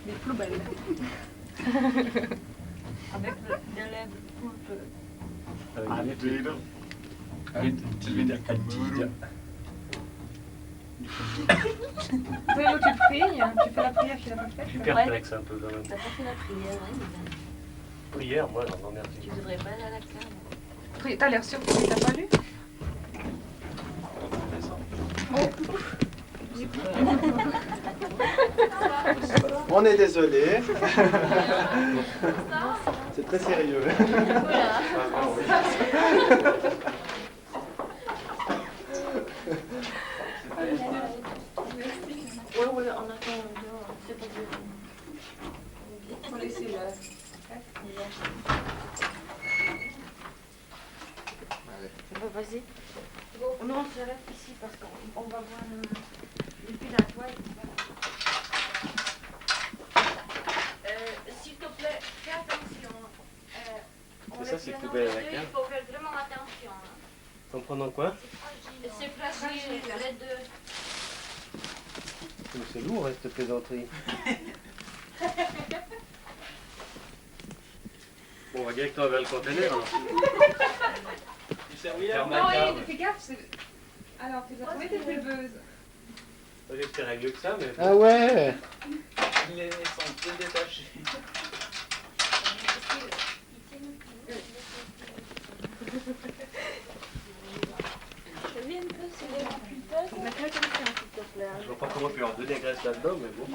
Les plus belles. Avec des lèvres poulpeuses. Alligator. Tu veux dire alligator. Oui, l'autre tu pries, tu fais la prière qu'il a pas faite. Je suis perplexe un peu quand même. T'as pas fait la prière, hein, Lisa? Prière, moi, j'en remercie. Tu devrais pas aller à la classe. T'as l'air surpris, t'as pas lu? On est désolé. C'est très sérieux. Ouais, on attend. C'est pas grave. Faut laisser là. Vas-y. Non, on s'arrête ici parce qu'on va voir les piles à toile. S'il te plaît, fais attention. Et ça, c'est poubelle à la Il cave. faut faire vraiment attention. Hein. Comprenant quoi? C'est fragile, les deux. C'est lourd, hein, cette plaisanterie. Bon, on va directement vers le conteneur. Non, fais gaffe, c'est... Alors, tu as trouvé tes pulveuses. J'espère mieux que ça, mais... Ah ouais. Les sont peu détachés. Je vois pas comment on peut en donner graisse là-dedans, mais bon.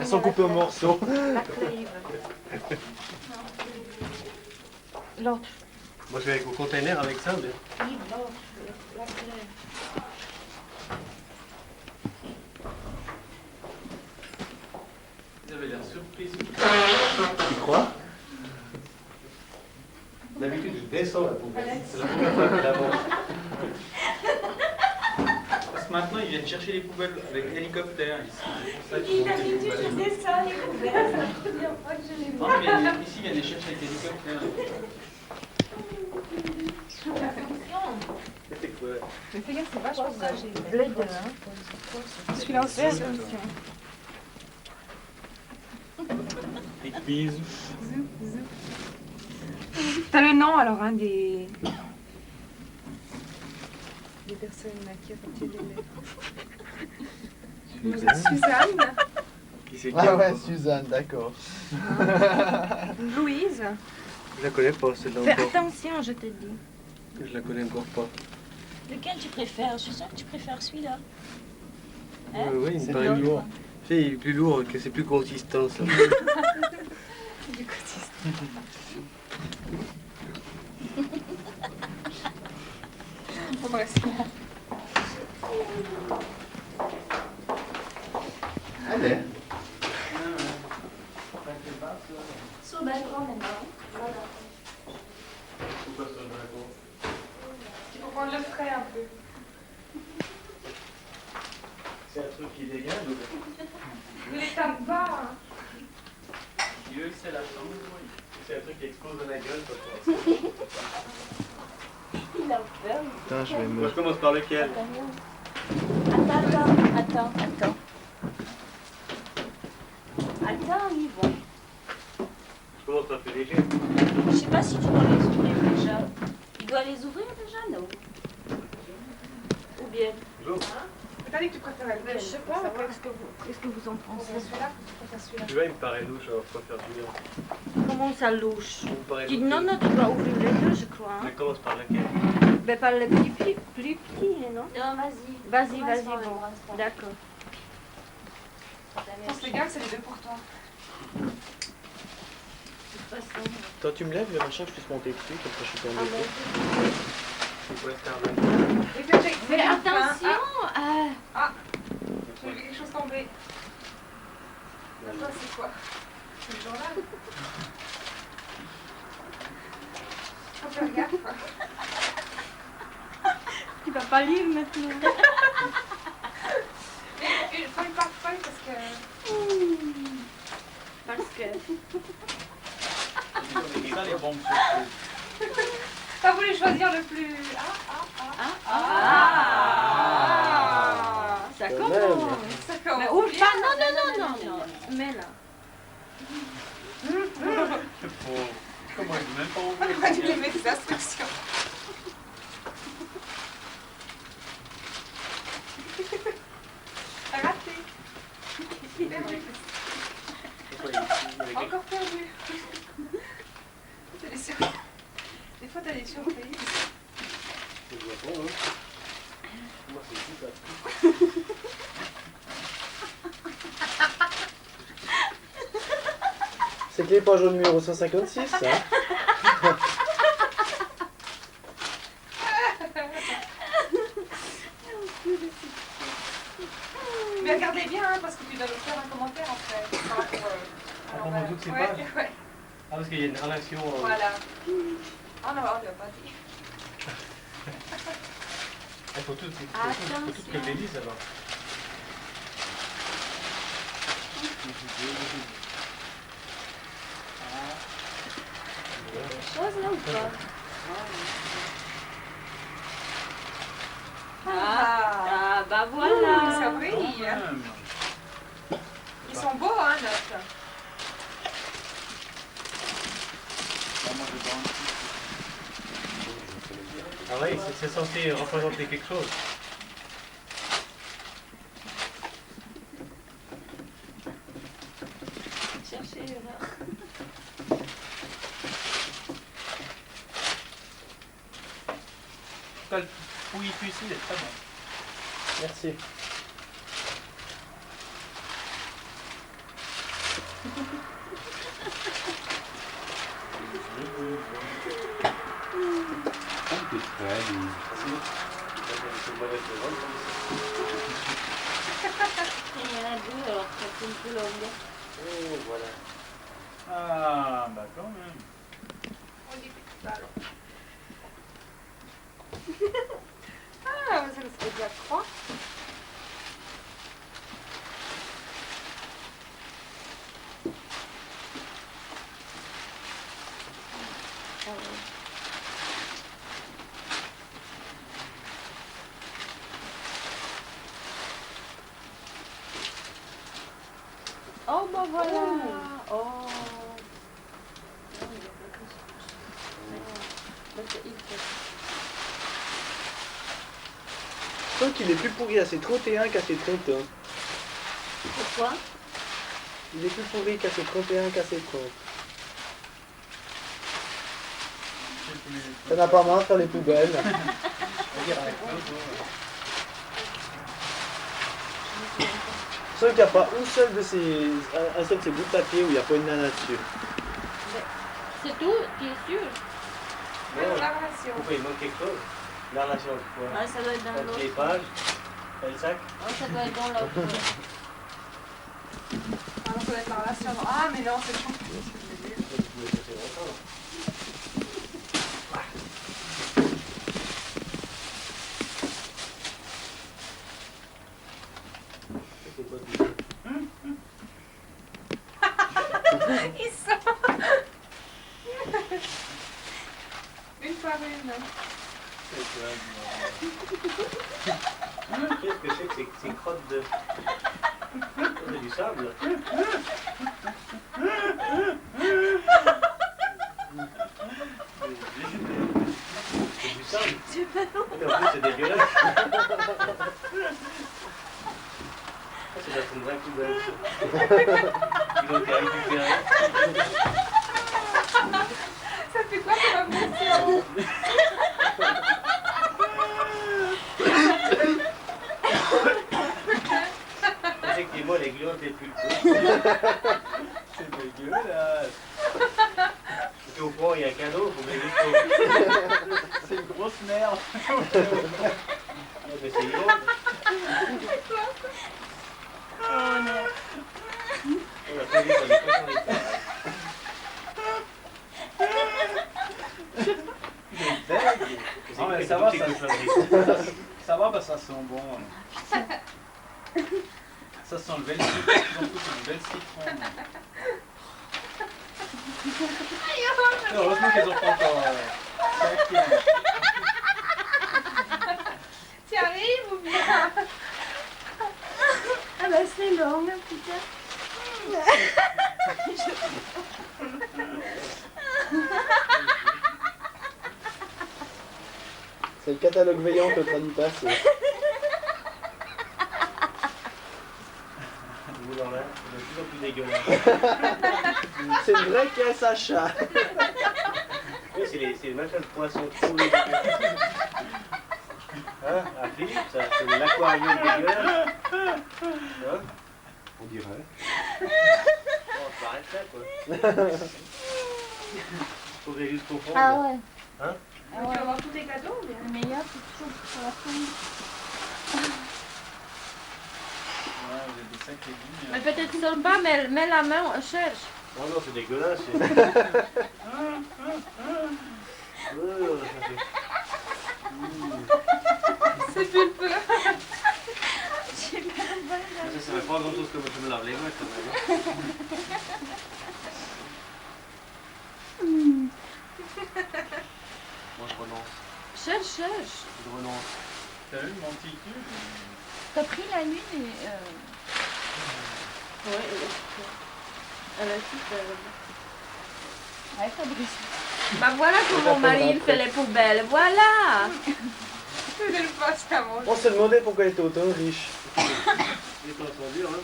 Elles sont coupées en morceaux. L'autre. Moi, je vais avec au conteneur avec ça, mais... Oui, l'autre. La clé. Vous avez l'air surprise. Tu crois? D'habitude, je descends la poubelle. C'est la première fois que la mange. Parce que maintenant, ils viennent chercher les poubelles avec l'hélicoptère ici. C'est pour ça qu'ils Oui, ont des d'habitude, poubelles. je descends les poubelles. C'est la première fois que je les vois. Non, mais ici, ils viennent les chercher avec l'hélicoptère. C'est quoi? Mais fais gaffe, c'est vachement fragile. Les deux, hein. Celui-là aussi, attention. Big bisous. T'as le nom alors, hein, des personnes qui ont porté des lèvres. Suzanne, Qui c'est qui? Ah ouais, Suzanne, d'accord. Louise, Je la connais pas, celle-là Fais encore. attention, je te dis. Je la connais encore pas. Lequel tu préfères? Je suis sûre que tu préfères celui-là. Oui, il C'est me paraît l'autre. lourd. Tu sais, il est plus lourd, que c'est plus consistant, ça. du côté. Embrasse. Allez. Sur le balcon maintenant. Voilà. Pourquoi sur le balcon? Il faut prendre le frais un peu. C'est un truc qui dégage ou... Ne les tape pas. Hein. Dieu, c'est la chambre. C'est un truc qui explose dans la gueule, quoi. Il a peur. Putain, je vais Moi, me... je commence par lequel? Attends. Attends, ils vont. Je commence par plus léger. Je sais pas si tu dois les ouvrir déjà. Il doit les ouvrir déjà, non? Ou bien? T'as dit que tu préférais lequel? Je sais pas, qu'est-ce que vous en pensez? Celui-là, tu préfères celui-là. Tu vois, il me paraît louche, alors je préfère celui-là. Comment ça louche? Il me paraît Dis, louche. non, tu dois ouvrir les deux, je crois. Je Hein? commence par lequel? Ben, pas le plus petit, non? Non, vas-y. Vas-y, Embrasse-moi, bon. embrasse-moi. D'accord. Pense les gars, c'est les deux pour toi. Toi, tu me lèves le machin, je puisse monter dessus, comme ça je suis pas embêté. C'est quoi ce carnet? Mais attention! J'ai vu quelque chose tomber. Toi, c'est quoi? C'est le journal? Faut faire gaffe. Tu vas pas lire maintenant. Il faut une portefeuille parce que... C'est ça les bombes surprises. T'as voulu choisir le plus... Ça Quand commence. même. Ça commence. Mais ouvre pas, non. Mets là. Comment il même pas On ouvert. aurait dû lui mettre des instructions. Raté. Perdu. Encore perdu. T'as des Des fois, t'as des surprises. C'est bien bon, hein. Moi, c'est super. C'est que les pages au numéro 156, ça. Mais regardez bien, hein, parce que tu dois nous faire un commentaire après. Par rapport, Par rapport à toutes ces ouais, pages. ouais. Ah, parce qu'il y a une relation. Voilà. Ah non, on lui a pas dit. Il faut tout que je les lise alors. Chose là ou pas? Ah, Bah ça voilà. brille. Ils sont beaux, hein, notes. Ah oui, c'est censé représenter quelque chose. Cherchez là. Le fouillis ici est très bon. Merci. Il y en a deux alors que c'est une peu longue. Oh, voilà. Ah, bah quand même. On dit que ça, alors. Ah, ça fait déjà 3. Ah ouais. Oh bah voilà. Oh. Oh, il y a pas que ça. Bah, c'est hyper. Je trouve qu'il est plus pourri à ses 31 qu'à ses 30. Hein. Pourquoi? Il est plus pourri qu'à ses 31 qu'à ses 30. Ça n'a pas marre de faire les poubelles. Je trouve qu'il n'y a pas un seul de ces bouts de papier où il n'y a pas une nana dessus. C'est tout? Tu es sûr? Même la relation. Pourquoi il manque quelque chose? La relation de quoi? Ah, ça doit être dans Les l'autre. pages, le sac. Oh, ça doit être dans l'autre. Ah, on peut être la relation. Ah, mais non, c'est bon. Vous pouvez passer longtemps. C'est quoi tout ça? Ils sont. Une par une. Qu'est-ce que c'est que ces crottes de... C'est du sable. C'est du sable. Et en plus c'est dégueulasse. Ça doit être une vraie poubelle. Ils ont été récupérés. Ça fait quoi comme ambition? Effectivement, les glands étaient pulpeux. C'est dégueulasse. Et au fond, il y a un cadeau, vous voulez juste C'est une grosse merde. mais c'est immonde. Oh non. On a pas vu qu'on est pas sur les pages. Ah, mais ça va, ça va, bah ça sent bon. Ça sent le bel citron. Surtout, c'est le bel citron. Heureusement qu'ils ont pas encore 5e. Tu arrives ou bien? Ah bah c'est long, putain. C'est le catalogue veillant que traduit pas. Vous dans là, c'est de plus en plus dégueulasse. C'est une vraie caisse à chat. Oui, c'est les machins de poissons pourris. Hein, à Philippe, ça, c'est l'aquarium dégueulasse. Hein? On dirait. Bon, on s'arrête là, quoi. Faudrait juste comprendre. Ah ouais. Hein? Ah Tu ouais. vas avoir tous tes cadeaux ou bien? Le meilleur, c'est toujours pour la fin. Ouais, j'ai des sacrés lignes. Mais peut-être seul pas, mais mets la main, cherche. Non, non, c'est dégueulasse. C'est pulpeux. Ça fait pas grand chose comme je me lave les mains quand même. Moi je renonce. Cherche. Je renonce. T'as vu mon petit cul? T'as pris la lune et... Ouais, elle est super. Ouais, Fabrice. Bah voilà comment mon mari il fait les poubelles, voilà. Tu ne le passes à manger. On se demandait pourquoi elle était autant riche. Les temps sont durs, hein.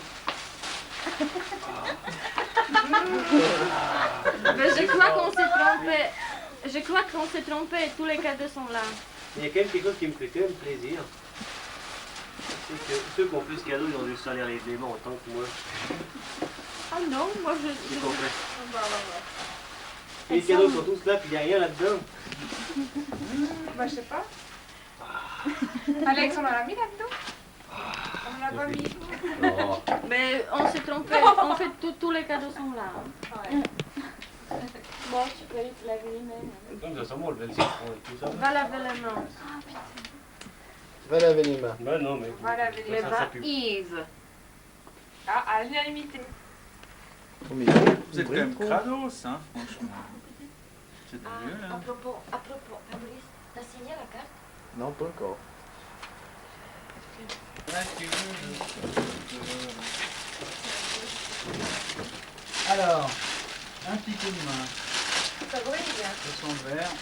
Mais je crois qu'on s'est trompé. Je crois qu'on s'est trompé et tous les cadeaux sont là. Il y a quand même quelque chose qui me fait quand même plaisir. C'est que ceux qui ont plus de cadeaux, ils ont dû se salir les mains autant que moi. Ah non, moi je... C'est complet. Bah, Et les cadeaux sont tous là, puis il n'y a rien là-dedans. je sais pas. Alex, on en a mis là-dedans? On en a pas mis. Non. Mais on s'est trompé. En fait, tous les cadeaux sont là. Ouais. Bon, tu peux laver les mains. Donc, ça sent bon, le 26 francs et tout ça. Va laver les mains. Va laver les mains. Ouais, non, mais. Voilà, Mais Ça, va, ça pue. Yves. Ah, à l'unanimité. Vous êtes quand même crados, hein, franchement. C'est mieux, là. À propos, Fabrice, t'as signé la carte? Non, pas encore. Alors, un petit coup de main. Ça brille bien. Ce sont verts.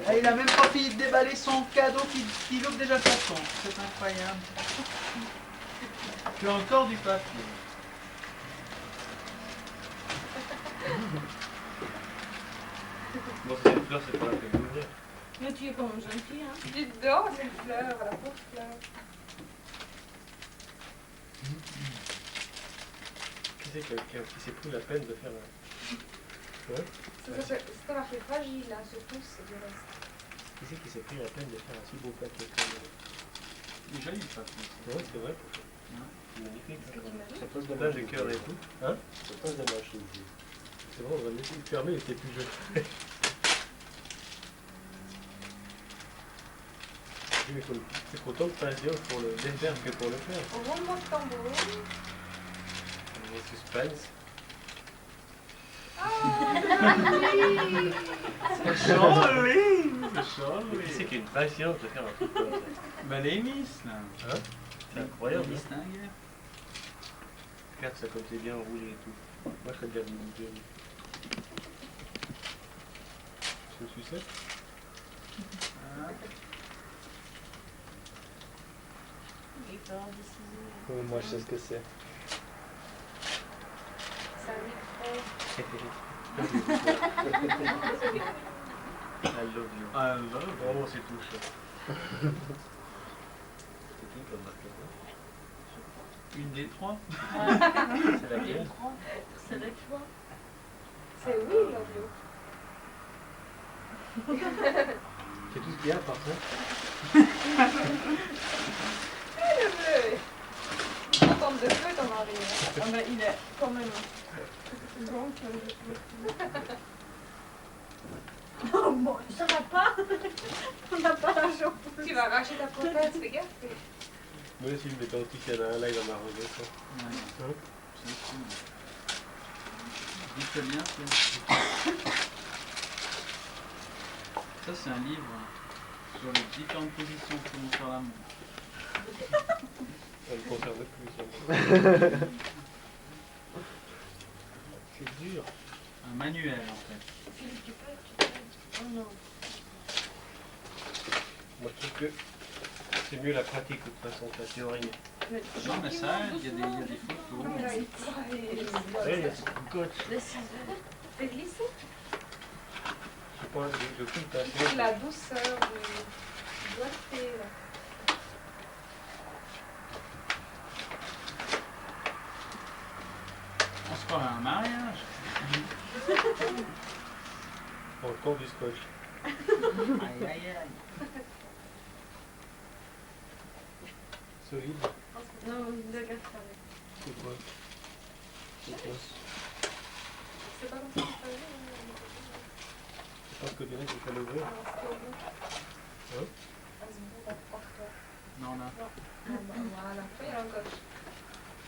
Ah, il a même pas fini de déballer son cadeau qui ouvre déjà le carton. C'est incroyable. Tu as encore du papier. Bon, c'est une fleur, c'est pas la peine d'ouvrir. Mais tu es comme gentil, hein. Dites donc, c'est une fleur, la pauvre fleur. Qui c'est qui s'est pris la peine de faire un. C'était marqué fragile, hein, surtout, c'est du reste. Qui c'est qui s'est pris la peine de faire un si beau paquet comme ça? Déjà, il papier. Ouais, c'est vrai. Ouais. C'est magnifique. Ça passe de Là, j'ai cœur et tout. Hein? Ça passe de ma chose. C'est bon, on va le laisser le fermer, il était plus joli. Oui, mais c'est autant de patience pour le défaire que pour le faire. Au roulement de tambour. Le suspense. C'est joli. Qui c'est qui a une patience de faire un truc comme ça? Bah, les miss, là. Hein? C'est incroyable. Les Hein? distingués. Regarde ça comme c'est bien roulé et tout. Moi je serais bien venu. C'est une sucette? Moi, je sais ce que c'est. Ça lui fait. I love you. Oh, c'est touche. C'est qui comme marque? Une des trois. C'est laquelle? C'est le choix. C'est oui, love you. C'est tout ce qu'il y a par ça. Le bleu. En termes de feu, ton mari. Hein. Ah ben, il est quand même... Donc, oh bon, ça va pas. On n'a pas l'argent. Tu vas arracher ta prothèse, fais gaffe. Moi aussi, je m'étais anti qu'il y en a un là, il va m'arranger ça. Ouais. Hein? C'est cool. Dites bien, ça. Ça, c'est un livre sur les différentes positions qui sont sur la montre. Ça me concerne plus. Ça. C'est dur. Un manuel en fait. Philippe, tu peux. Oh non. Moi, je trouve que c'est mieux la pratique de toute façon que la théorie. Non mais ça, il y a des photos. Là, il travaille. Ouais, il y a ce coach. Le ciseau. Fais glisser. Je sais pas, le coup, t'as fait. La douceur du doigté, là. On se croit à un mariage. Encore du scotch. Aïe aïe aïe. Solide. Non, le gars travaille. C'est quoi? C'est quoi? C'est pas comme ça que ça fait. Je pense que direct, il faut l'ouvrir. Hein? Non là. Voilà. Il y a encore.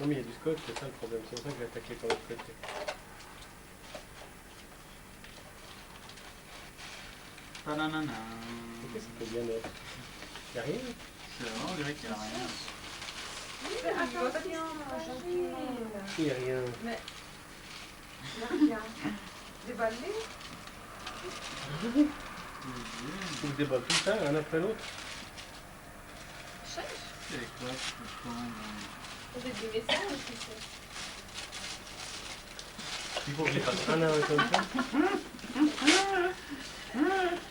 Non, mais il y a du scotch, c'est ça le problème. C'est pour ça que j'ai attaqué par l'autre côté. Ta-na-na-na. Ok, ça peut bien être. Y'a rien? C'est vraiment, on dirait qu'il n'y a rien. Fais attention, Gilles. Y'a rien. Il y a rien. Déballé. Faut se débattre tout ça, un après l'autre. C'est quoi ce bouton J'ai des messages aussi. Il faut que je les fasse un à un comme ça.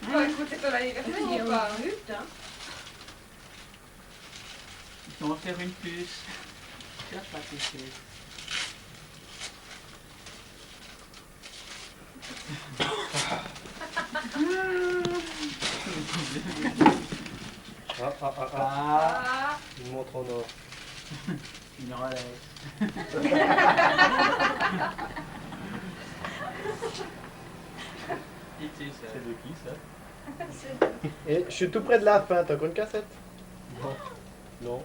Bon, écoutez, ton anniversaire ou pas? On va faire une puce. Cherche la puce. Ah. Ah, Une montre en or. Une Rolex. Pitié, ça. C'est de qui ça? Et je suis tout près de la fin, t'as encore une cassette? Non. Non.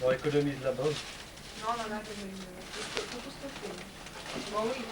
On économise la bande. non, non, là, je vais tout ce que je fais. Bon, oui.